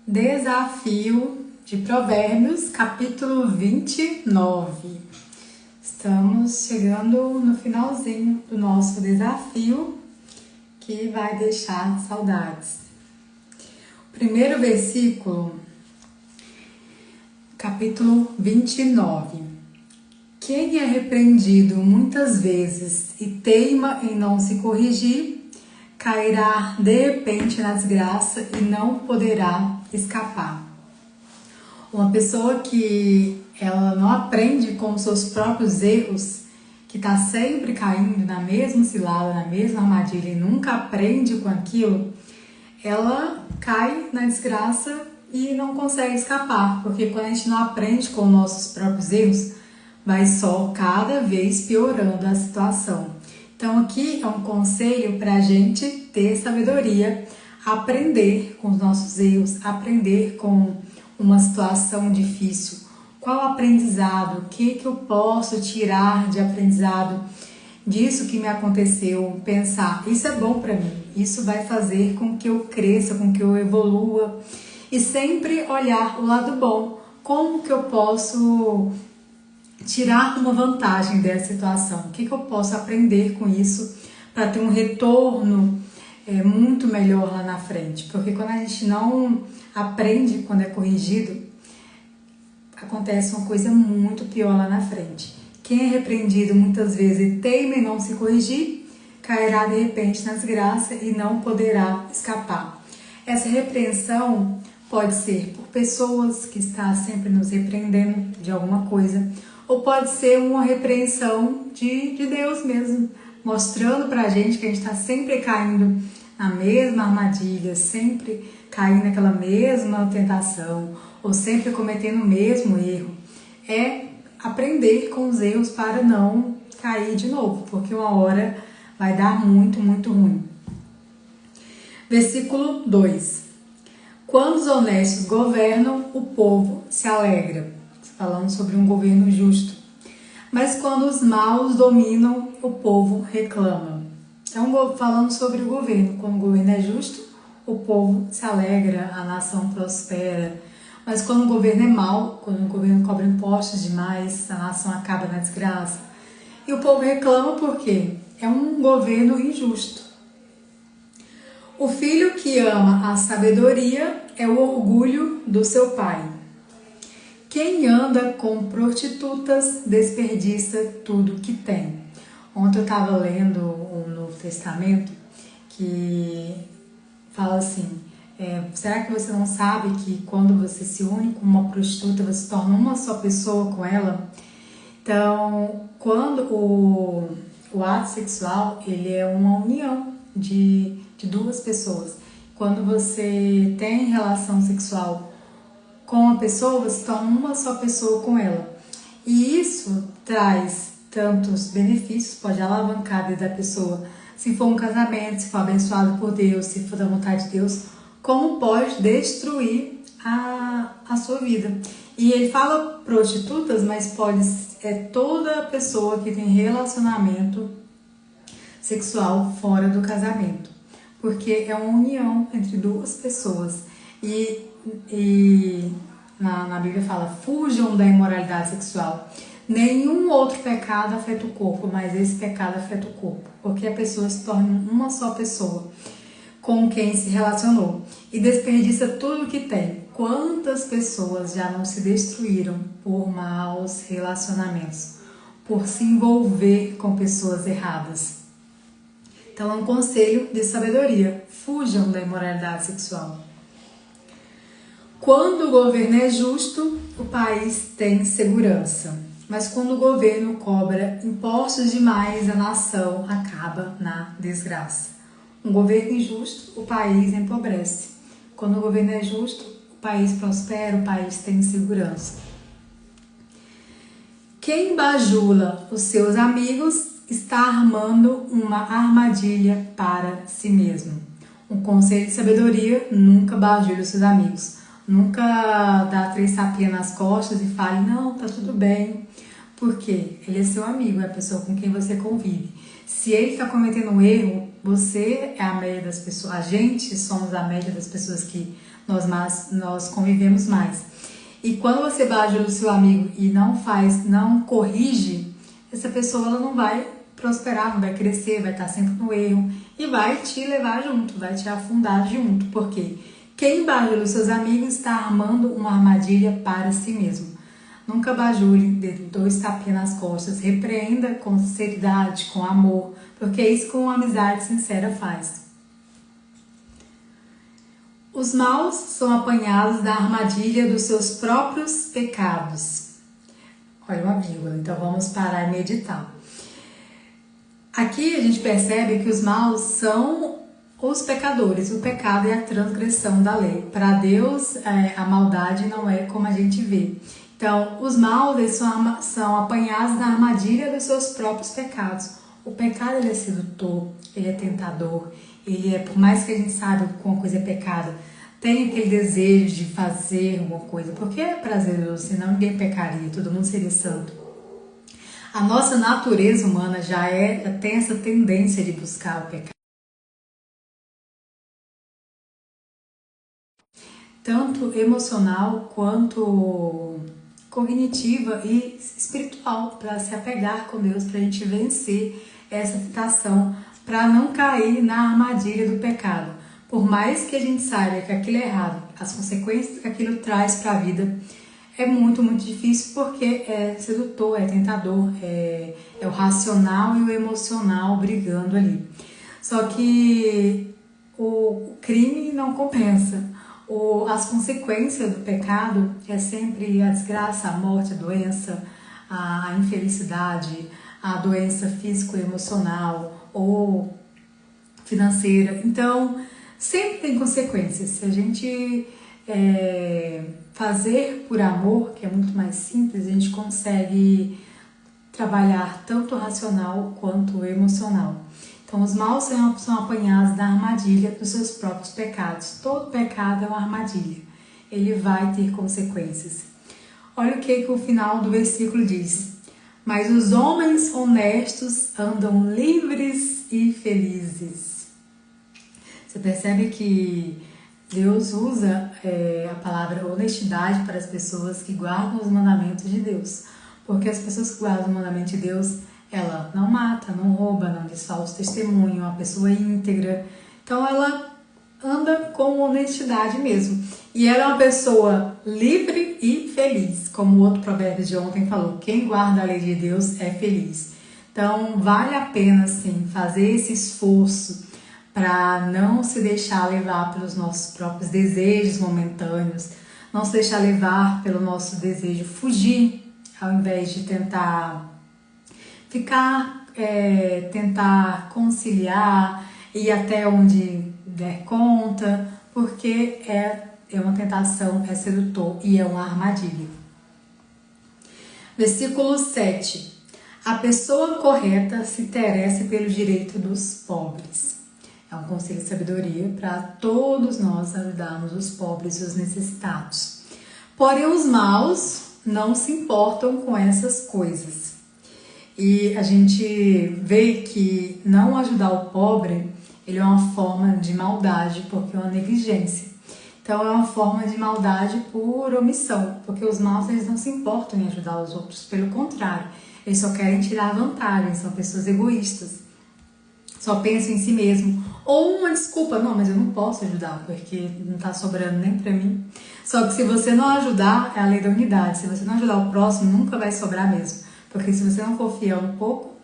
Desafio de Provérbios, capítulo 29. Estamos chegando no finalzinho do nosso desafio, que vai deixar saudades. O primeiro versículo, capítulo 29. Quem é repreendido muitas vezes e teima em não se corrigir, cairá de repente na desgraça e não poderá escapar. Uma pessoa que ela não aprende com os seus próprios erros, que está sempre caindo na mesma cilada, na mesma armadilha e nunca aprende com aquilo, ela cai na desgraça e não consegue escapar, porque quando a gente não aprende com os nossos próprios erros, vai só cada vez piorando a situação. Então aqui é um conselho para a gente ter sabedoria, aprender com os nossos erros, aprender com uma situação difícil. Qual o aprendizado? O que eu posso tirar de aprendizado disso que me aconteceu? Pensar, isso é bom para mim, isso vai fazer com que eu cresça, com que eu evolua. E sempre olhar o lado bom, como que eu posso tirar uma vantagem dessa situação, o que eu posso aprender com isso para ter um retorno muito melhor lá na frente, porque quando a gente não aprende, quando é corrigido, acontece uma coisa muito pior lá na frente. Quem é repreendido muitas vezes e teima em não se corrigir, cairá de repente na desgraça e não poderá escapar. Essa repreensão pode ser por pessoas que estão sempre nos repreendendo de alguma coisa, ou pode ser uma repreensão de Deus mesmo, mostrando pra gente que a gente está sempre caindo na mesma armadilha, sempre caindo naquela mesma tentação, ou sempre cometendo o mesmo erro. É aprender com os erros para não cair de novo, porque uma hora vai dar muito, muito ruim. Versículo 2. Quando os honestos governam, o povo se alegra. Falando sobre um governo justo. Mas quando os maus dominam, o povo reclama. Então, falando sobre o governo. Quando o governo é justo, o povo se alegra, a nação prospera. Mas quando o governo é mau, quando o governo cobra impostos demais, a nação acaba na desgraça. E o povo reclama porque é um governo injusto. O filho que ama a sabedoria é o orgulho do seu pai. Quem anda com prostitutas desperdiça tudo que tem. Ontem eu estava lendo o Novo Testamento que fala assim, será que você não sabe que quando você se une com uma prostituta, você se torna uma só pessoa com ela? Então, quando o ato sexual, ele é uma união de duas pessoas. Quando você tem relação sexual com uma pessoa, você torna uma só pessoa com ela. E isso traz tantos benefícios, pode alavancar a vida da pessoa, se for um casamento, se for abençoado por Deus, se for da vontade de Deus, como pode destruir a sua vida. E ele fala prostitutas, mas pode toda pessoa que tem relacionamento sexual fora do casamento, porque é uma união entre duas pessoas. E na Bíblia fala, fujam da imoralidade sexual. Nenhum outro pecado afeta o corpo, mas esse pecado afeta o corpo, porque a pessoa se torna uma só pessoa com quem se relacionou e desperdiça tudo que tem. Quantas pessoas já não se destruíram por maus relacionamentos, por se envolver com pessoas erradas? Então é um conselho de sabedoria, fujam da imoralidade sexual. Quando o governo é justo, o país tem segurança. Mas quando o governo cobra impostos demais, a nação acaba na desgraça. Um governo injusto, o país empobrece. Quando o governo é justo, o país prospera, o país tem segurança. Quem bajula os seus amigos está armando uma armadilha para si mesmo. Um conselho de sabedoria, nunca bajule os seus amigos. Nunca dá 3 tapinhas nas costas e fale, não, tá tudo bem. Porque ele é seu amigo, é a pessoa com quem você convive. Se ele está cometendo um erro, você é a média das pessoas, a gente somos a média das pessoas que nós convivemos mais. E quando você bajula o seu amigo e não corrige, essa pessoa ela não vai prosperar, não vai crescer, vai estar sempre no erro e vai te levar junto, vai te afundar junto. Por quê? Quem bajula os seus amigos está armando uma armadilha para si mesmo. Nunca bajule, dê 2 tapinhas nas costas, repreenda com sinceridade, com amor, porque é isso que uma amizade sincera faz. Os maus são apanhados da armadilha dos seus próprios pecados. Olha uma vírgula, então vamos parar e meditar. Aqui a gente percebe que os maus são os pecadores. O pecado é a transgressão da lei. Para Deus, a maldade não é como a gente vê. Então, os maus eles são apanhados na armadilha dos seus próprios pecados. O pecado ele é sedutor, ele é tentador, ele é, por mais que a gente saiba que uma coisa é pecado, tem aquele desejo de fazer alguma coisa, porque é prazeroso, senão ninguém pecaria, todo mundo seria santo. A nossa natureza humana já tem essa tendência de buscar o pecado. Tanto emocional quanto cognitiva e espiritual, para se apegar com Deus, para a gente vencer essa tentação, para não cair na armadilha do pecado. Por mais que a gente saiba que aquilo é errado, as consequências que aquilo traz para a vida é muito, muito difícil, porque é sedutor, é tentador, é o racional e o emocional brigando ali. Só que o crime não compensa. As consequências do pecado é sempre a desgraça, a morte, a doença, a infelicidade, a doença físico-emocional ou financeira. Então, sempre tem consequências. Se a gente fazer por amor, que é muito mais simples, a gente consegue trabalhar tanto o racional quanto o emocional. Então, os maus são apanhados da armadilha dos seus próprios pecados. Todo pecado é uma armadilha. Ele vai ter consequências. Olha o que o final do versículo diz. Mas os homens honestos andam livres e felizes. Você percebe que Deus usa a palavra honestidade para as pessoas que guardam os mandamentos de Deus. Porque as pessoas que guardam os mandamentos de Deus, ela não mata, não rouba, não desfalsa o testemunho, é uma pessoa íntegra. Então ela anda com honestidade mesmo. E ela é uma pessoa livre e feliz. Como o outro provérbio de ontem falou, quem guarda a lei de Deus é feliz. Então vale a pena sim fazer esse esforço para não se deixar levar pelos nossos próprios desejos momentâneos, não se deixar levar pelo nosso desejo fugir, ao invés de tentar tentar conciliar, ir até onde der conta, porque é uma tentação, é sedutor e é uma armadilha. Versículo 7. A pessoa correta se interessa pelo direito dos pobres. É um conselho de sabedoria para todos nós ajudarmos os pobres e os necessitados. Porém, os maus não se importam com essas coisas. E a gente vê que não ajudar o pobre, ele é uma forma de maldade, porque é uma negligência. Então é uma forma de maldade por omissão, porque os maus eles não se importam em ajudar os outros, pelo contrário, eles só querem tirar vantagem, são pessoas egoístas, só pensam em si mesmo. Ou uma desculpa, não, mas eu não posso ajudar, porque não está sobrando nem para mim. Só que se você não ajudar, é a lei da unidade, se você não ajudar o próximo, nunca vai sobrar mesmo. Porque se você não confia um pouco,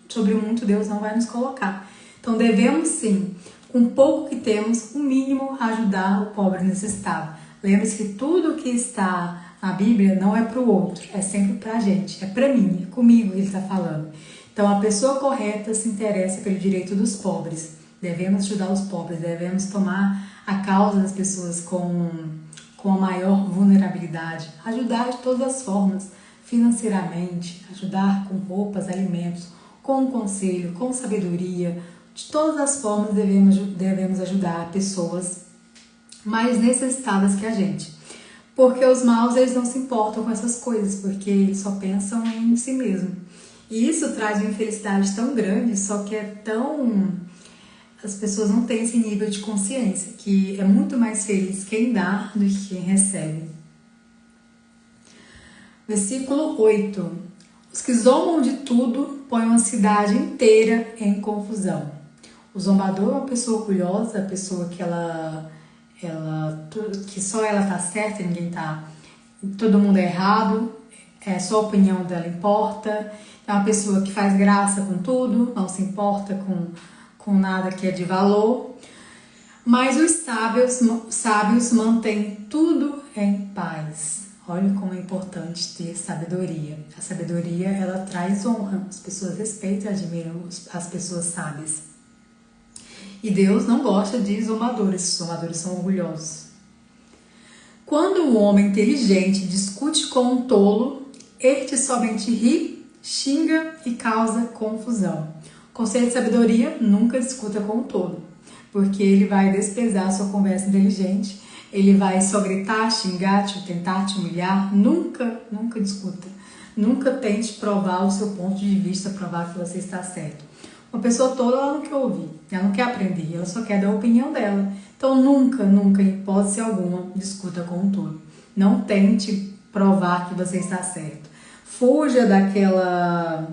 sobre o muito Deus não vai nos colocar. Então devemos sim, com pouco que temos, o mínimo ajudar o pobre necessitado. Lembre-se que tudo que está na Bíblia não é para o outro, é sempre para a gente, é para mim, é comigo que ele está falando. Então a pessoa correta se interessa pelo direito dos pobres. Devemos ajudar os pobres, devemos tomar a causa das pessoas com a maior vulnerabilidade, ajudar de todas as formas, financeiramente, ajudar com roupas, alimentos, com conselho, com sabedoria. De todas as formas devemos ajudar pessoas mais necessitadas que a gente. Porque os maus eles não se importam com essas coisas, porque eles só pensam em si mesmo. E isso traz uma infelicidade tão grande, só que é tão... As pessoas não têm esse nível de consciência, que é muito mais feliz quem dá do que quem recebe. Versículo 8. Os que zombam de tudo põem uma cidade inteira em confusão. O zombador é uma pessoa orgulhosa, a pessoa que que só ela tá certa, ninguém tá, todo mundo é errado, só a opinião dela importa. É uma pessoa que faz graça com tudo, não se importa com nada que é de valor. Mas os sábios mantêm tudo em paz. Olha como é importante ter sabedoria. A sabedoria, ela traz honra. As pessoas respeitam e admiram as pessoas sábias. E Deus não gosta de zombadores. Os zombadores são orgulhosos. Quando um homem inteligente discute com um tolo, este somente ri, xinga e causa confusão. Conselho de sabedoria: nunca discuta com um tolo, porque ele vai desprezar a sua conversa inteligente. Ele vai só gritar, xingar, tentar te humilhar. Nunca discuta. Nunca tente provar o seu ponto de vista, provar que você está certo. Uma pessoa tola, ela não quer ouvir, ela não quer aprender, ela só quer dar a opinião dela. Então nunca, em hipótese alguma, discuta com um tolo. Não tente provar que você está certo. Fuja daquela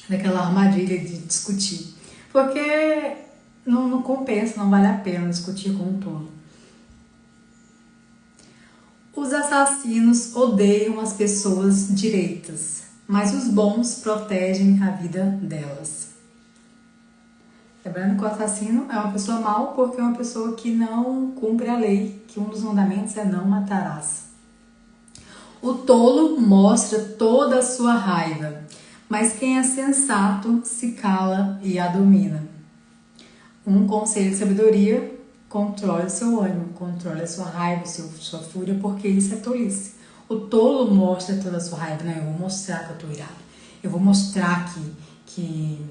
armadilha de discutir, porque não compensa, não vale a pena discutir com um tolo. Os assassinos odeiam as pessoas direitas, mas os bons protegem a vida delas. Lembrando que o assassino é uma pessoa mau porque é uma pessoa que não cumpre a lei, que um dos mandamentos é não matarás. O tolo mostra toda a sua raiva, mas quem é sensato se cala e a domina. Um conselho de sabedoria: controle o seu ânimo, controle a sua raiva, sua fúria, porque isso é tolice. O tolo mostra toda a sua raiva, né? Eu vou mostrar que eu tô irado. Eu vou mostrar que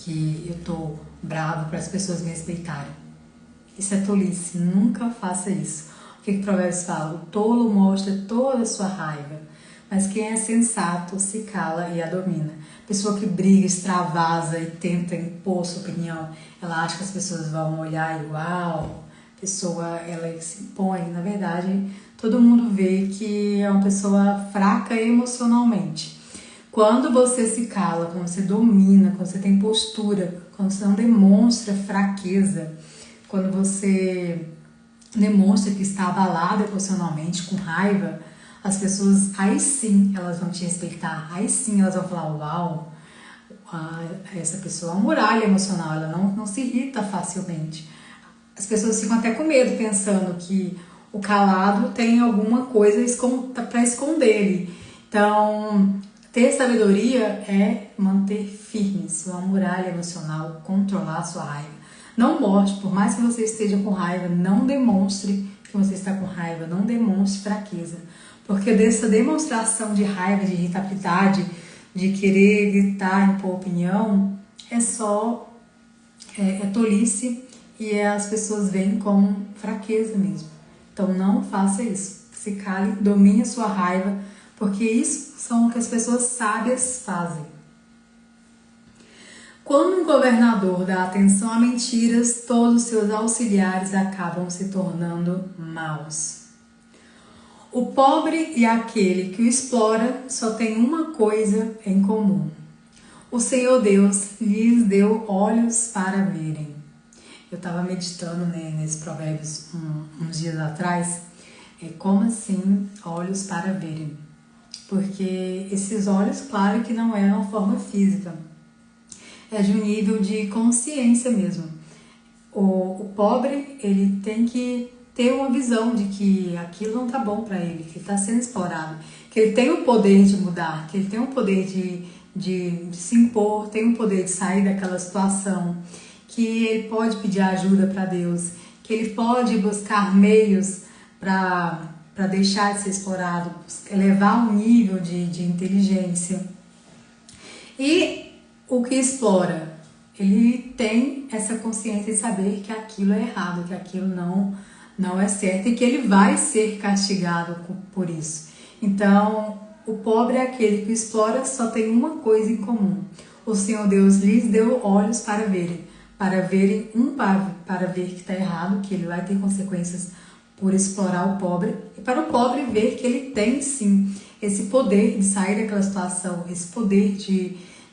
eu tô bravo para as pessoas me respeitarem. Isso é tolice, nunca faça isso. O que Provérbios fala? O tolo mostra toda a sua raiva, mas quem é sensato se cala e a domina. Pessoa que briga, extravasa e tenta impor sua opinião, ela acha que as pessoas vão olhar e uau, a pessoa ela se impõe. Na verdade, todo mundo vê que é uma pessoa fraca emocionalmente. Quando você se cala, quando você domina, quando você tem postura, quando você não demonstra fraqueza, quando você demonstra que está abalada emocionalmente, com raiva, as pessoas, aí sim elas vão te respeitar, aí sim elas vão falar, uau, essa pessoa é uma muralha emocional, ela não se irrita facilmente. As pessoas ficam até com medo, pensando que o calado tem alguma coisa para esconder. Então, ter sabedoria é manter firme sua muralha emocional, controlar a sua raiva. Não mostre, por mais que você esteja com raiva, não demonstre que você está com raiva, não demonstre fraqueza. Porque dessa demonstração de raiva, de irritabilidade, de querer gritar, impor opinião, é tolice e as pessoas veem como fraqueza mesmo. Então não faça isso. Se cale, domine a sua raiva, porque isso são o que as pessoas sábias fazem. Quando um governador dá atenção a mentiras, todos os seus auxiliares acabam se tornando maus. O pobre e aquele que o explora só têm uma coisa em comum: o Senhor Deus lhes deu olhos para verem. Eu estava meditando nesses provérbios uns dias atrás. Como assim olhos para verem? Porque esses olhos, claro que não é uma forma física, é de um nível de consciência mesmo. O pobre, ele tem que ter uma visão de que aquilo não tá bom para ele, que ele está sendo explorado, que ele tem o poder de mudar, que ele tem o poder de se impor, tem o poder de sair daquela situação, que ele pode pedir ajuda para Deus, que ele pode buscar meios para deixar de ser explorado, elevar o nível de inteligência. E o que explora, ele tem essa consciência de saber que aquilo é errado, que aquilo não é certo e que ele vai ser castigado por isso. Então, O pobre é aquele que explora, só tem uma coisa em comum. O Senhor Deus lhes deu olhos para verem para ver que está errado, que ele vai ter consequências por explorar o pobre, e para o pobre ver que ele tem sim esse poder de sair daquela situação, esse poder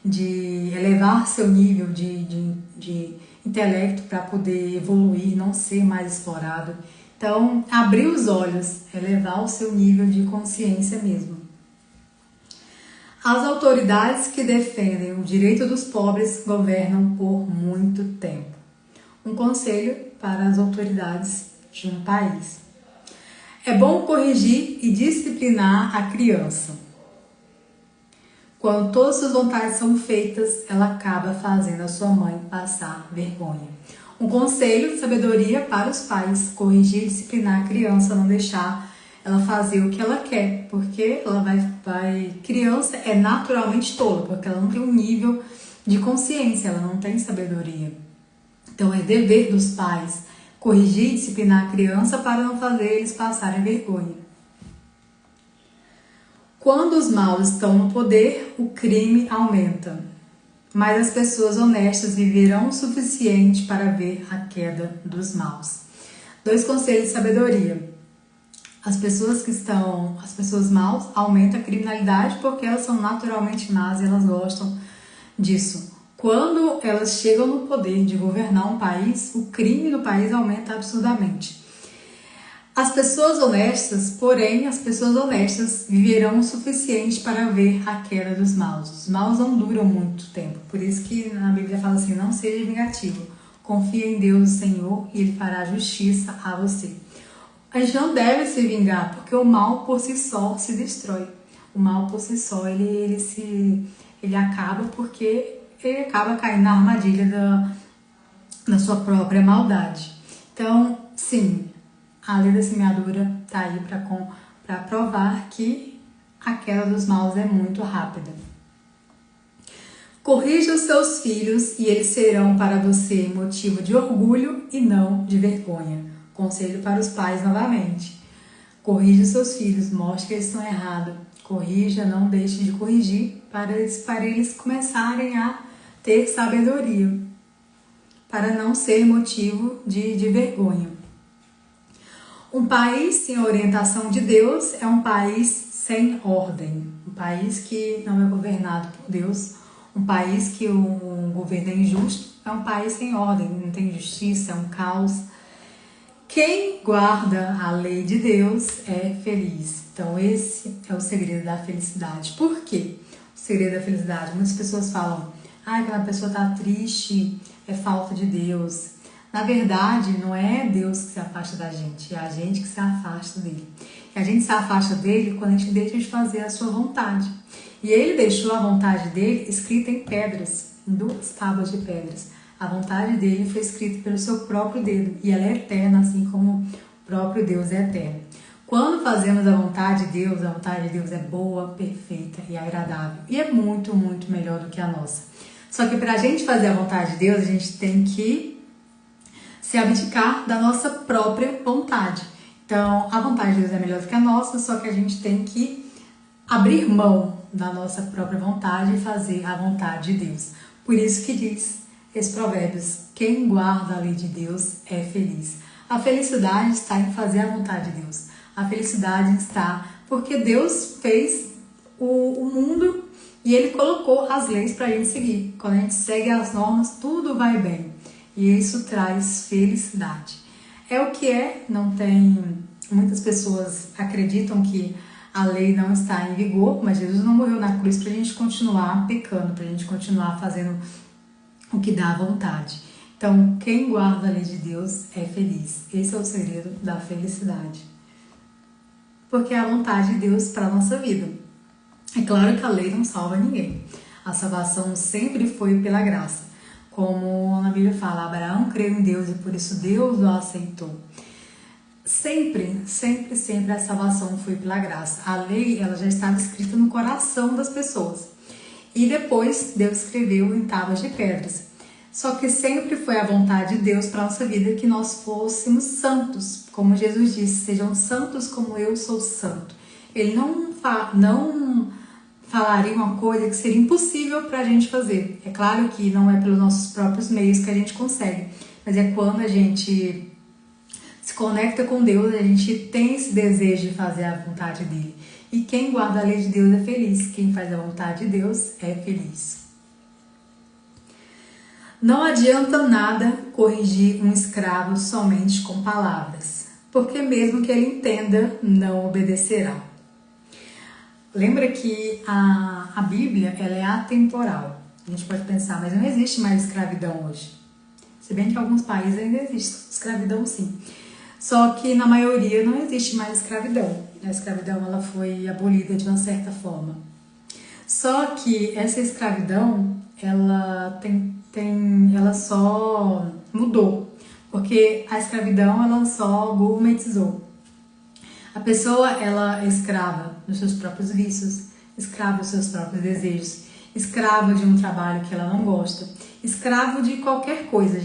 de elevar seu nível de intelecto para poder evoluir, não ser mais explorado. Então, abrir os olhos, elevar o seu nível de consciência mesmo. As autoridades que defendem o direito dos pobres governam por muito tempo. Um conselho para as autoridades de um país. É bom corrigir e disciplinar a criança. Quando todas suas vontades são feitas, ela acaba fazendo a sua mãe passar vergonha. Um conselho de sabedoria para os pais. Corrigir e disciplinar a criança, não deixar ela fazer o que ela quer, porque ela criança é naturalmente tola, porque ela não tem um nível de consciência, ela não tem sabedoria. Então é dever dos pais corrigir e disciplinar a criança para não fazer eles passarem vergonha. Quando os maus estão no poder, o crime aumenta, mas as pessoas honestas viverão o suficiente para ver a queda dos maus. 2 conselhos de sabedoria. As pessoas maus aumentam a criminalidade porque elas são naturalmente más e elas gostam disso. Quando elas chegam no poder de governar um país, o crime no país aumenta absurdamente. As pessoas honestas viverão o suficiente para ver a queda dos maus. Os maus não duram muito tempo, por isso que na Bíblia fala assim, não seja vingativo. Confia em Deus, o Senhor, e Ele fará justiça a você. A gente não deve se vingar, porque o mal por si só se destrói. O mal por si só, ele acaba porque ele acaba caindo na armadilha da sua própria maldade. Então, sim, a lei da semeadura está aí para provar que a queda dos maus é muito rápida. Corrija os seus filhos e eles serão para você motivo de orgulho e não de vergonha. Conselho para os pais novamente. Corrija os seus filhos, mostre que eles estão errados. Corrija, não deixe de corrigir para eles começarem a ter sabedoria, para não ser motivo de vergonha. Um país sem orientação de Deus é um país sem ordem. Um país que não é governado por Deus, um país que o governo é injusto, é um país sem ordem, não tem justiça, é um caos. Quem guarda a lei de Deus é feliz. Então esse é o segredo da felicidade. Por quê? O segredo da felicidade. Muitas pessoas falam, quando a pessoa está triste, é falta de Deus. Na verdade, não é Deus que se afasta da gente, é a gente que se afasta dele. E a gente se afasta dele quando a gente deixa de fazer a sua vontade. E ele deixou a vontade dele escrita em pedras, em 2 tábuas de pedras. A vontade dele foi escrita pelo seu próprio dedo e ela é eterna, assim como o próprio Deus é eterno. Quando fazemos a vontade de Deus é boa, perfeita e agradável. E é muito, muito melhor do que a nossa. Só que para a gente fazer a vontade de Deus, a gente tem que se abdicar da nossa própria vontade. Então, a vontade de Deus é melhor do que a nossa, só que a gente tem que abrir mão da nossa própria vontade e fazer a vontade de Deus. Por isso que diz esse provérbios, quem guarda a lei de Deus é feliz. A felicidade está em fazer a vontade de Deus. A felicidade está porque Deus fez o mundo e Ele colocou as leis para a gente seguir. Quando a gente segue as normas, tudo vai bem. E isso traz felicidade. É o que é, não tem... Muitas pessoas acreditam que a lei não está em vigor, mas Jesus não morreu na cruz para a gente continuar pecando, para a gente continuar fazendo o que dá vontade. Então, quem guarda a lei de Deus é feliz. Esse é o segredo da felicidade. Porque é a vontade de Deus para a nossa vida. É claro que a lei não salva ninguém. A salvação sempre foi pela graça. Como na Bíblia fala, Abraão creu em Deus e por isso Deus o aceitou. Sempre, sempre, sempre a salvação foi pela graça. A lei, ela já estava escrita no coração das pessoas. E depois Deus escreveu em tábuas de pedras. Só que sempre foi a vontade de Deus para a nossa vida que nós fôssemos santos. Como Jesus disse, sejam santos como eu sou santo. Ele não falaria uma coisa que seria impossível para a gente fazer. É claro que não é pelos nossos próprios meios que a gente consegue, mas é quando a gente se conecta com Deus, a gente tem esse desejo de fazer a vontade dele. E quem guarda a lei de Deus é feliz, quem faz a vontade de Deus é feliz. Não adianta nada corrigir um escravo somente com palavras, porque mesmo que ele entenda, não obedecerá. Lembra que a Bíblia ela é atemporal. A gente pode pensar, mas não existe mais escravidão hoje. Se bem que em alguns países ainda existe escravidão, sim. Só que na maioria não existe mais escravidão. A escravidão ela foi abolida de uma certa forma. Só que essa escravidão ela só mudou, porque a escravidão ela só gourmetizou. A pessoa ela é escrava dos seus próprios vícios, escrava dos seus próprios desejos, escrava de um trabalho que ela não gosta, escravo de qualquer coisa.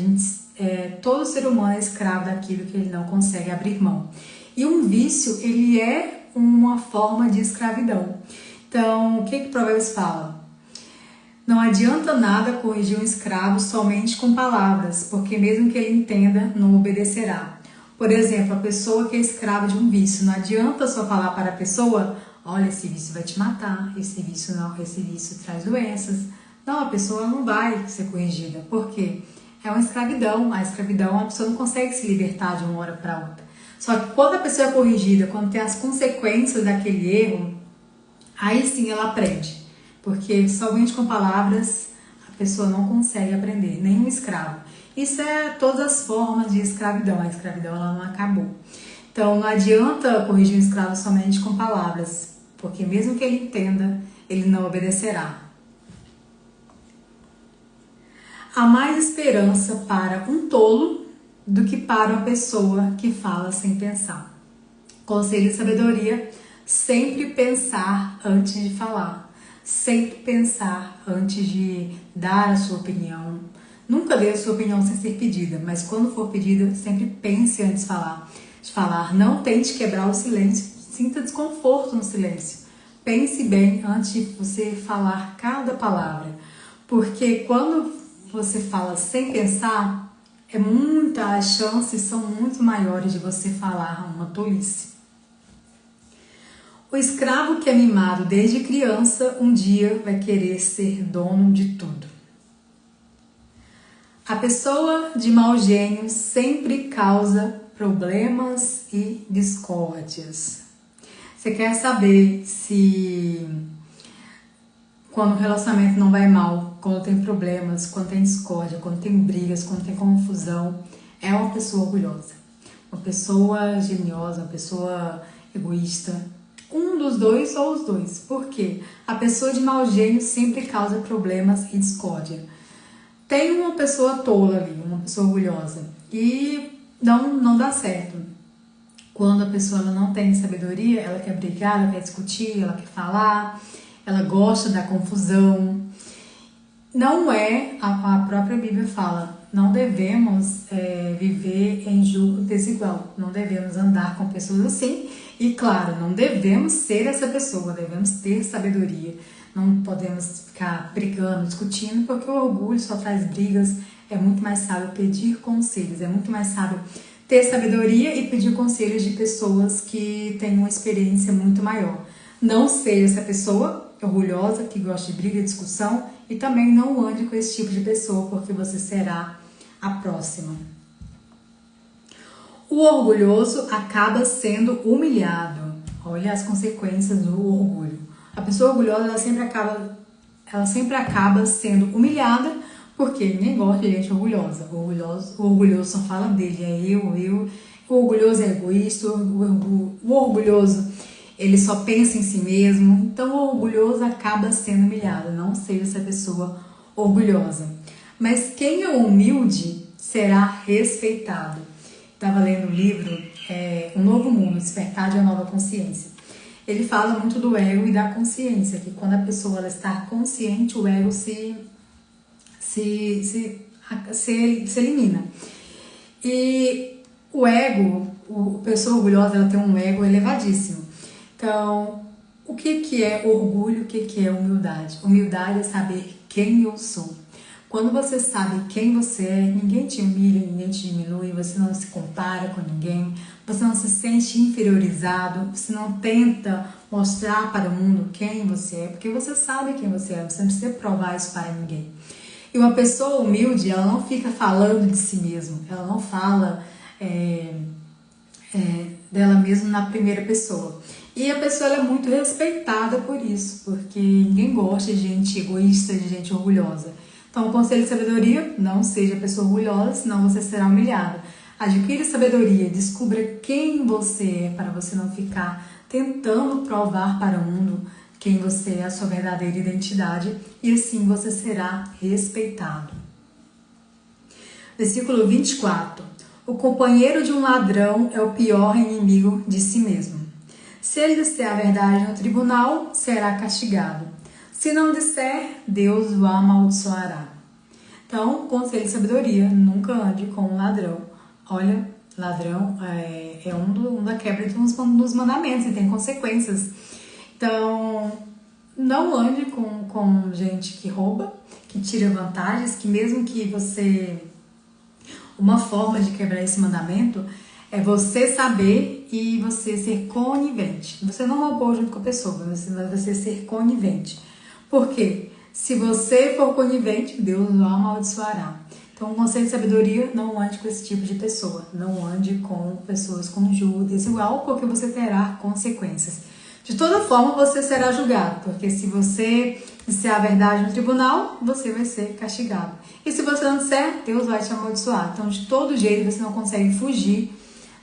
Todo ser humano é escravo daquilo que ele não consegue abrir mão. E um vício, ele é uma forma de escravidão. Então, o que Provérbios fala? Não adianta nada corrigir um escravo somente com palavras, porque mesmo que ele entenda, não obedecerá. Por exemplo, a pessoa que é escrava de um vício, não adianta só falar para a pessoa, olha, esse vício vai te matar, esse vício traz doenças. Não, a pessoa não vai ser corrigida. Por quê? É uma escravidão. A escravidão, a pessoa não consegue se libertar de uma hora para outra. Só que quando a pessoa é corrigida, quando tem as consequências daquele erro, aí sim ela aprende. Porque somente com palavras a pessoa não consegue aprender, nem um escravo. Isso é todas as formas de escravidão. A escravidão ela não acabou. Então não adianta corrigir um escravo somente com palavras, porque mesmo que ele entenda, ele não obedecerá. Há mais esperança para um tolo do que para uma pessoa que fala sem pensar. Conselho de sabedoria: sempre pensar antes de falar. Sempre pensar antes de dar a sua opinião. Nunca dê a sua opinião sem ser pedida, mas quando for pedida, sempre pense antes de falar. Não tente quebrar o silêncio, sinta desconforto no silêncio. Pense bem antes de você falar cada palavra, porque quando você fala sem pensar, as chances são muito maiores de você falar uma tolice. O escravo que é mimado desde criança, um dia vai querer ser dono de tudo. A pessoa de mau gênio sempre causa problemas e discórdias. Você quer saber se quando o relacionamento não vai mal, quando tem problemas, quando tem discórdia, quando tem brigas, quando tem confusão, é uma pessoa orgulhosa, uma pessoa geniosa, uma pessoa egoísta. Um dos dois ou os dois. Por quê? A pessoa de mau gênio sempre causa problemas e discórdia. Tem uma pessoa tola ali, uma pessoa orgulhosa, e não dá certo. Quando a pessoa ela não tem sabedoria, ela quer brigar, ela quer discutir, ela quer falar, ela gosta da confusão. Não é, a própria Bíblia fala, não devemos viver em julgo desigual, não devemos andar com pessoas assim, e claro, não devemos ser essa pessoa, devemos ter sabedoria, não podemos ficar brigando, discutindo, porque o orgulho só traz brigas. É muito mais sábio pedir conselhos, é muito mais sábio ter sabedoria e pedir conselhos de pessoas que têm uma experiência muito maior. Não seja essa pessoa orgulhosa, que gosta de briga e discussão, e também não ande com esse tipo de pessoa, porque você será a próxima. O orgulhoso acaba sendo humilhado. Olha as consequências do orgulho. A pessoa orgulhosa, ela sempre acaba sendo humilhada, porque ninguém gosta de gente orgulhosa. O orgulhoso só fala dele, é eu. O orgulhoso é egoísta, o orgulhoso ele só pensa em si mesmo. Então o orgulhoso acaba sendo humilhado. Não seja essa pessoa orgulhosa. Mas quem é humilde será respeitado. Estava lendo o livro Um Novo Mundo, Despertar de uma Nova Consciência. Ele fala muito do ego e da consciência, que quando a pessoa ela está consciente, o ego se elimina. E o ego, a pessoa orgulhosa, ela tem um ego elevadíssimo. Então, o que é orgulho, o que é humildade? Humildade é saber quem eu sou. Quando você sabe quem você é, ninguém te humilha, ninguém te diminui, você não se compara com ninguém, você não se sente inferiorizado, você não tenta mostrar para o mundo quem você é, porque você sabe quem você é, você não precisa provar isso para ninguém. E uma pessoa humilde, ela não fica falando de si mesma, ela não fala dela mesma na primeira pessoa. E a pessoa ela é muito respeitada por isso, porque ninguém gosta de gente egoísta, de gente orgulhosa. Então, o conselho de sabedoria, não seja pessoa orgulhosa, senão você será humilhado. Adquire sabedoria, descubra quem você é, para você não ficar tentando provar para o mundo quem você é, a sua verdadeira identidade, e assim você será respeitado. Versículo 24. O companheiro de um ladrão é o pior inimigo de si mesmo. Se ele disser a verdade no tribunal, será castigado. Se não disser, Deus o amaldiçoará. Então, conselho de sabedoria, nunca ande com um ladrão. Olha, ladrão é uma quebra dos mandamentos e tem consequências. Então, não ande com gente que rouba, que tira vantagens, que mesmo que você... Uma forma de quebrar esse mandamento é você saber e você ser conivente. Você não roubou junto com a pessoa, mas você ser conivente. Por quê? Se você for conivente, Deus o amaldiçoará. Então, um conselho de sabedoria, não ande com esse tipo de pessoa. Não ande com pessoas com julgo desigual, porque você terá consequências. De toda forma, você será julgado, porque se você disser a verdade no tribunal, você vai ser castigado. E se você não disser, Deus vai te amaldiçoar. Então, de todo jeito, você não consegue fugir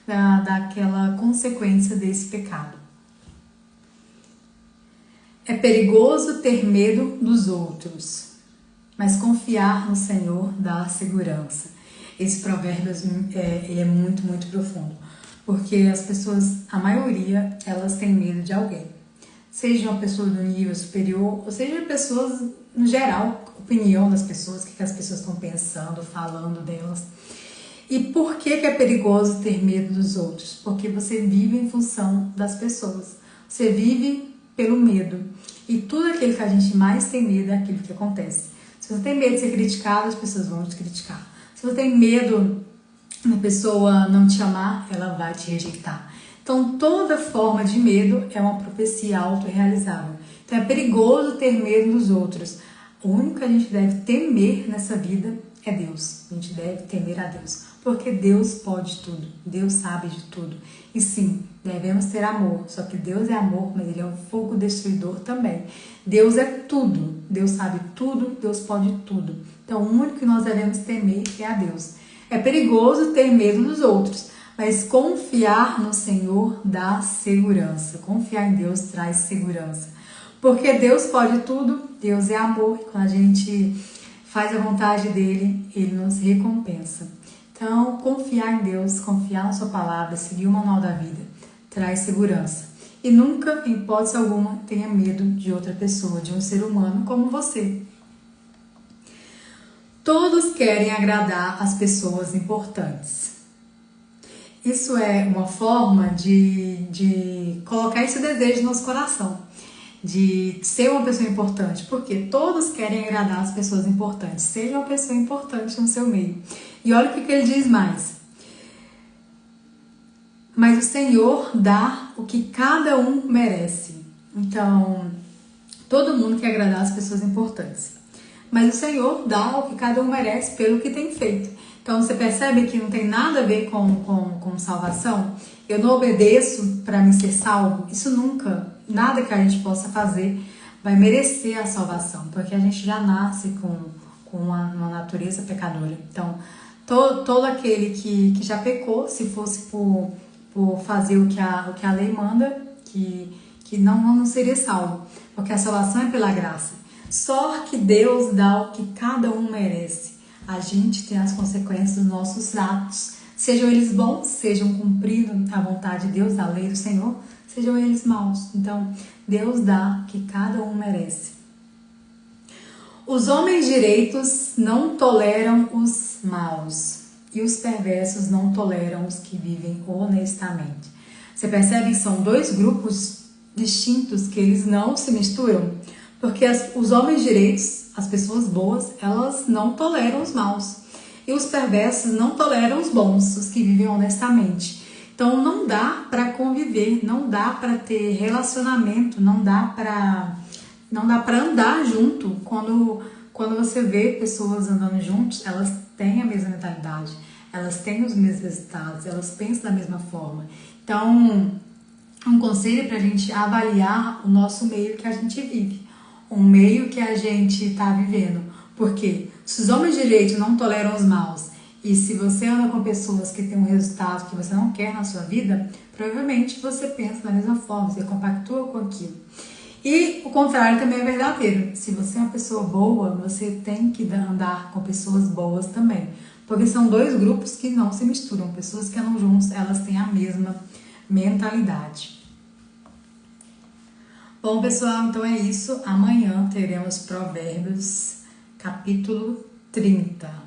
daquela consequência desse pecado. É perigoso ter medo dos outros, mas confiar no Senhor dá segurança. Esse provérbio ele é muito, muito profundo, porque as pessoas, a maioria, elas têm medo de alguém. Seja uma pessoa do nível superior, ou seja pessoas no geral, opinião das pessoas, o que as pessoas estão pensando, falando delas. E por que é perigoso ter medo dos outros? Porque você vive em função das pessoas. Você vive pelo medo. E tudo aquilo que a gente mais tem medo é aquilo que acontece. Se você tem medo de ser criticado, as pessoas vão te criticar. Se você tem medo da pessoa não te amar, ela vai te rejeitar. Então, toda forma de medo é uma profecia autorrealizável. Então, é perigoso ter medo dos outros. O único que a gente deve temer nessa vida é Deus. A gente deve temer a Deus. Porque Deus pode tudo. Deus sabe de tudo. E sim, devemos ter amor. Só que Deus é amor, mas Ele é um fogo destruidor também. Deus é tudo. Deus sabe tudo. Deus pode tudo. Então, o único que nós devemos temer é a Deus. É perigoso ter medo dos outros, mas confiar no Senhor dá segurança. Confiar em Deus traz segurança. Porque Deus pode tudo. Deus é amor. E quando a gente faz a vontade dEle, Ele nos recompensa. Então, confiar em Deus, confiar na sua palavra, seguir o manual da vida, traz segurança. E nunca, em hipótese alguma, tenha medo de outra pessoa, de um ser humano como você. Todos querem agradar as pessoas importantes. Isso é uma forma de colocar esse desejo no nosso coração, de ser uma pessoa importante, porque todos querem agradar as pessoas importantes. Seja uma pessoa importante no seu meio. E olha o que ele diz mais. Mas o Senhor dá o que cada um merece. Então, todo mundo quer agradar as pessoas importantes. Mas o Senhor dá o que cada um merece pelo que tem feito. Então, você percebe que não tem nada a ver com salvação? Eu não obedeço para me ser salvo? Isso nunca, nada que a gente possa fazer vai merecer a salvação. Porque a gente já nasce com uma natureza pecadora. Então, todo aquele que já pecou, se fosse por fazer o que a lei manda, que não seria salvo. Porque a salvação é pela graça. Só que Deus dá o que cada um merece. A gente tem as consequências dos nossos atos. Sejam eles bons, sejam cumprindo a vontade de Deus, a lei do Senhor, sejam eles maus. Então, Deus dá o que cada um merece. Os homens direitos não toleram os maus, e os perversos não toleram os que vivem honestamente. Você percebe que são dois grupos distintos, que eles não se misturam, porque os homens direitos, as pessoas boas, elas não toleram os maus, e os perversos não toleram os bons, os que vivem honestamente. Então não dá para conviver, não dá para ter relacionamento, não dá para andar junto. Quando você vê pessoas andando juntos, elas têm a mesma mentalidade, elas têm os mesmos resultados, elas pensam da mesma forma. Então, um conselho para a gente avaliar o nosso meio que a gente vive, o meio que a gente está vivendo. Porque se os homens de direito não toleram os maus, e se você anda com pessoas que têm um resultado que você não quer na sua vida, provavelmente você pensa da mesma forma, você compactua com aquilo. E o contrário também é verdadeiro. Se você é uma pessoa boa, você tem que andar com pessoas boas também. Porque são dois grupos que não se misturam. Pessoas que andam juntos, elas têm a mesma mentalidade. Bom, pessoal, então é isso. Amanhã teremos Provérbios, capítulo 30.